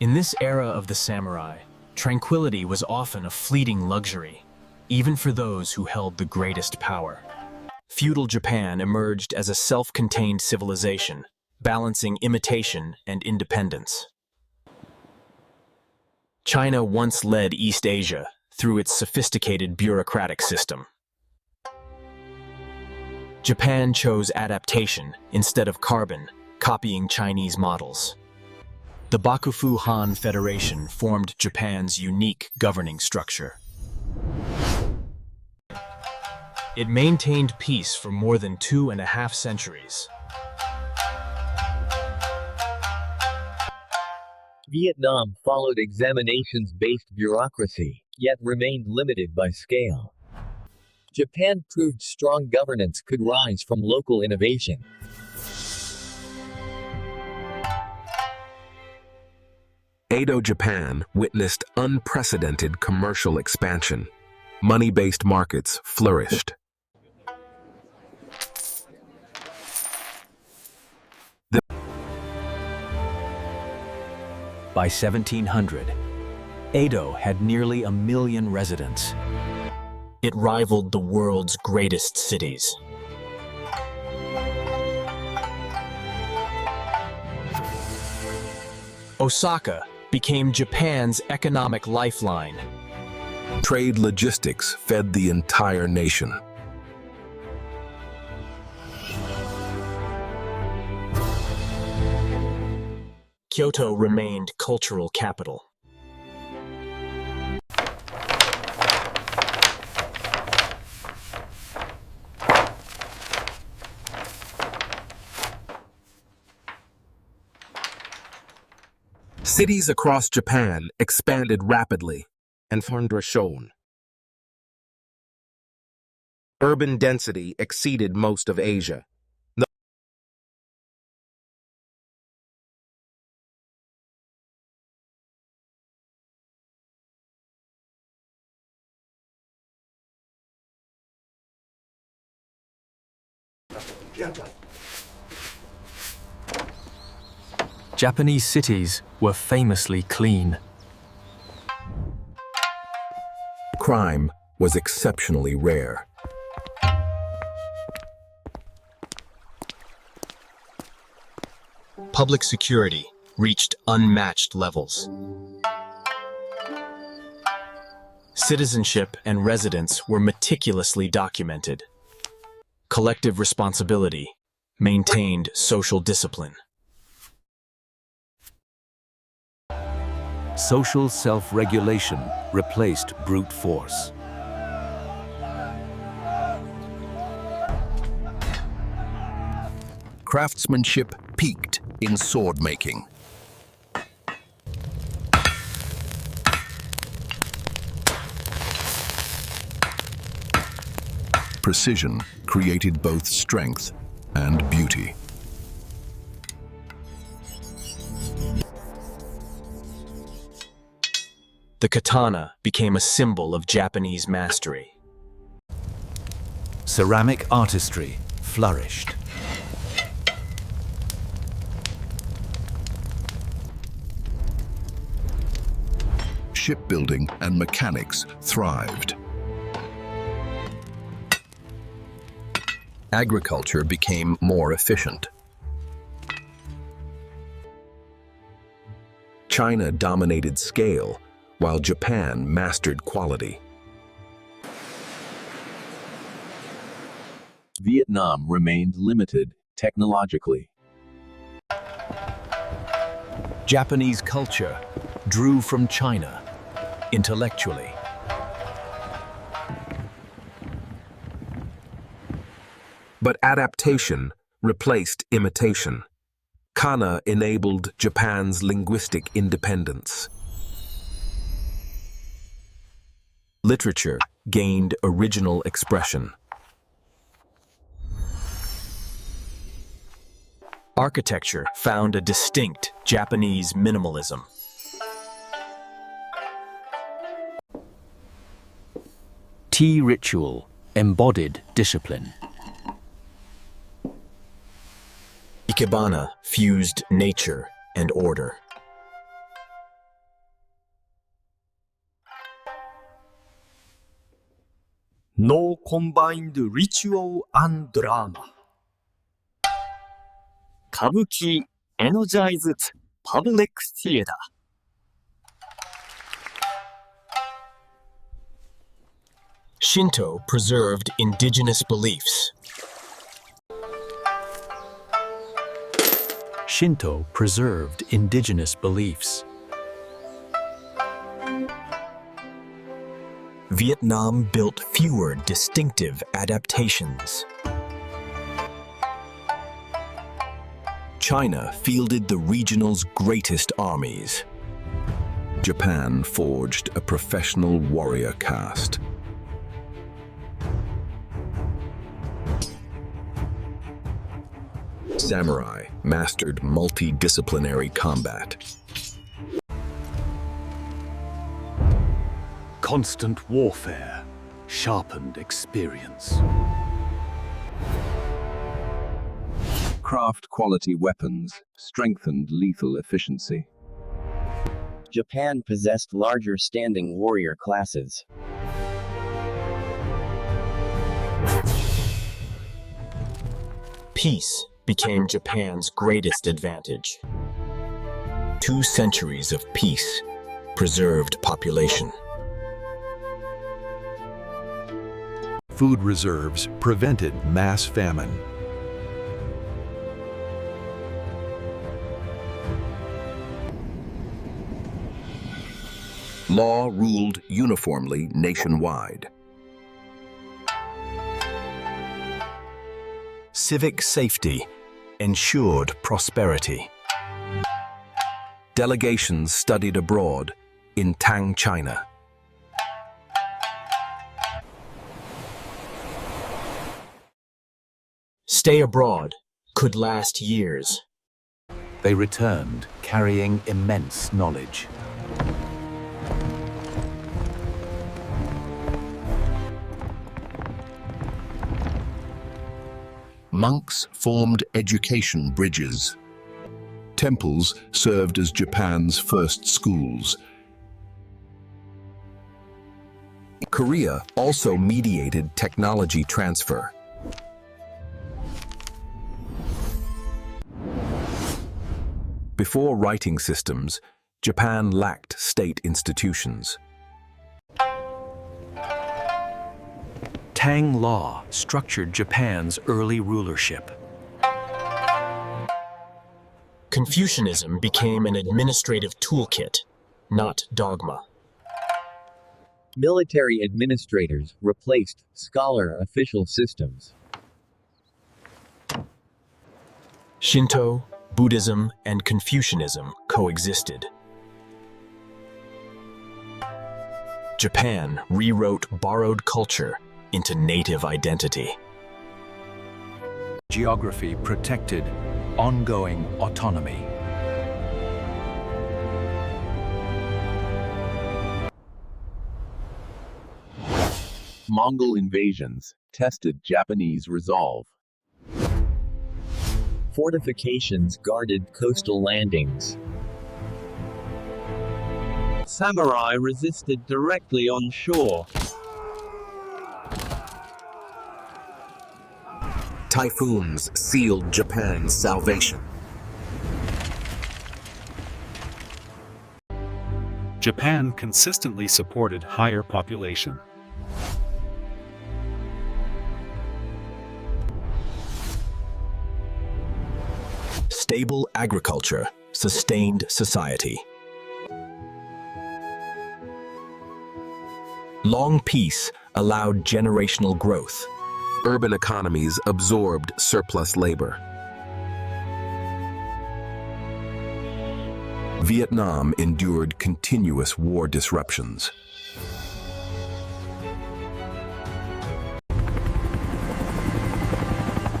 In this era of the samurai, tranquility was often a fleeting luxury, even for those who held the greatest power. Feudal Japan emerged as a self-contained civilization, balancing imitation and independence. China once led East Asia through its sophisticated bureaucratic system. Japan chose adaptation instead of carbon, copying Chinese models. The Bakufu Han Federation formed Japan's unique governing structure. It maintained peace for more than 2.5 centuries. Vietnam followed examinations-based bureaucracy, yet remained limited by scale. Japan proved strong governance could rise from local innovation. Edo Japan witnessed unprecedented commercial expansion. Money-based markets flourished. By 1700, Edo had nearly 1 million residents. It rivaled the world's greatest cities. Osaka became Japan's economic lifeline. Trade logistics fed the entire nation. Kyoto remained cultural capital. Cities across Japan expanded rapidly and shown. Urban density exceeded most of Asia. Japanese cities were famously clean. Crime was exceptionally rare. Public security reached unmatched levels. Citizenship and residence were meticulously documented. Collective responsibility maintained social discipline. Social self-regulation replaced brute force. Craftsmanship peaked in sword making. Precision created both strength and beauty. The katana became a symbol of Japanese mastery. Ceramic artistry flourished. Shipbuilding and mechanics thrived. Agriculture became more efficient. China dominated scale, while Japan mastered quality. Vietnam remained limited technologically. Japanese culture drew from China intellectually. But adaptation replaced imitation. Kana enabled Japan's linguistic independence. Literature gained original expression. Architecture found a distinct Japanese minimalism. Tea ritual embodied discipline. Ikebana fused nature and order. No combined ritual and drama. 歌舞伎 energized public theater. Shinto preserved indigenous beliefs. Shinto preserved indigenous beliefs. Vietnam built fewer distinctive adaptations. China fielded the regional's greatest armies. Japan forged a professional warrior caste. Samurai mastered multidisciplinary combat. Constant warfare sharpened experience. Craft-quality weapons strengthened lethal efficiency. Japan possessed larger standing warrior classes. Peace became Japan's greatest advantage. 2 centuries of peace preserved population. Food reserves prevented mass famine. Law ruled uniformly nationwide. Civic safety ensured prosperity. Delegations studied abroad in Tang, China. Stay abroad could last years. They returned carrying immense knowledge. Monks formed education bridges. Temples served as Japan's first schools. Korea also mediated technology transfer. Before writing systems, Japan lacked state institutions. Tang law structured Japan's early rulership. Confucianism became an administrative toolkit, not dogma. Military administrators replaced scholar official systems. Shinto, Buddhism, and Confucianism coexisted. Japan rewrote borrowed culture into native identity. Geography protected ongoing autonomy. Mongol invasions tested Japanese resolve. Fortifications guarded coastal landings. Samurai resisted directly on shore. Typhoons sealed Japan's salvation. Japan consistently supported higher population. Stable agriculture sustained society. Long peace allowed generational growth. Urban economies absorbed surplus labor. Vietnam endured continuous war disruptions.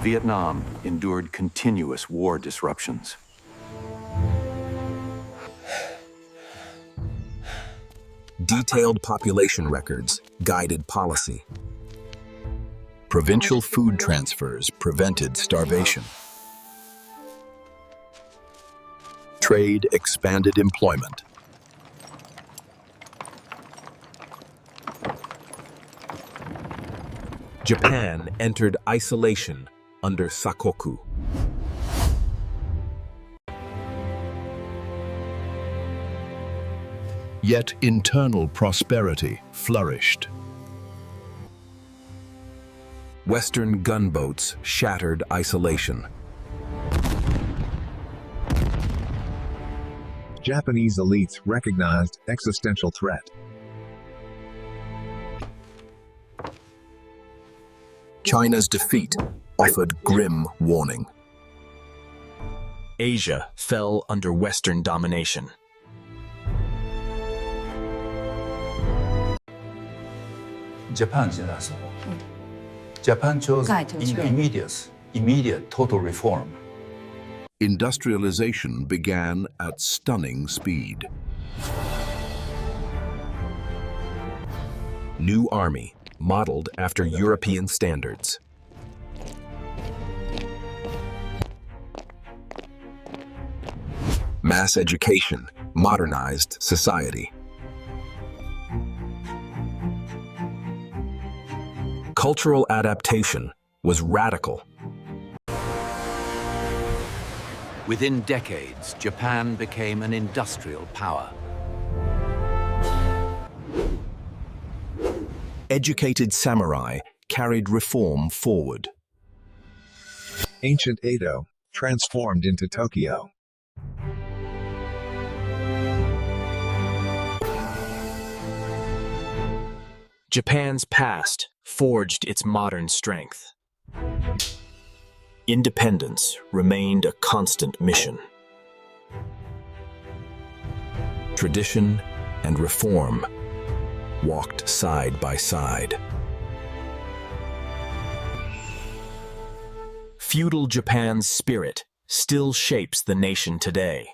Vietnam endured continuous war disruptions. Detailed population records guided policy. Provincial food transfers prevented starvation. Trade expanded employment. Japan entered isolation under Sakoku. Yet internal prosperity flourished. Western gunboats shattered isolation. Japanese elites recognized existential threat. China's defeat offered grim warning. Asia fell under Western domination. Japan 지나서 Japan chose immediate total reform. Industrialization began at stunning speed. New army, modeled after European standards. Mass education modernized society. Cultural adaptation was radical. Within decades, Japan became an industrial power. Educated samurai carried reform forward. Ancient Edo transformed into Tokyo. Japan's past forged its modern strength. Independence remained a constant mission. Tradition and reform walked side by side. Feudal Japan's spirit still shapes the nation today.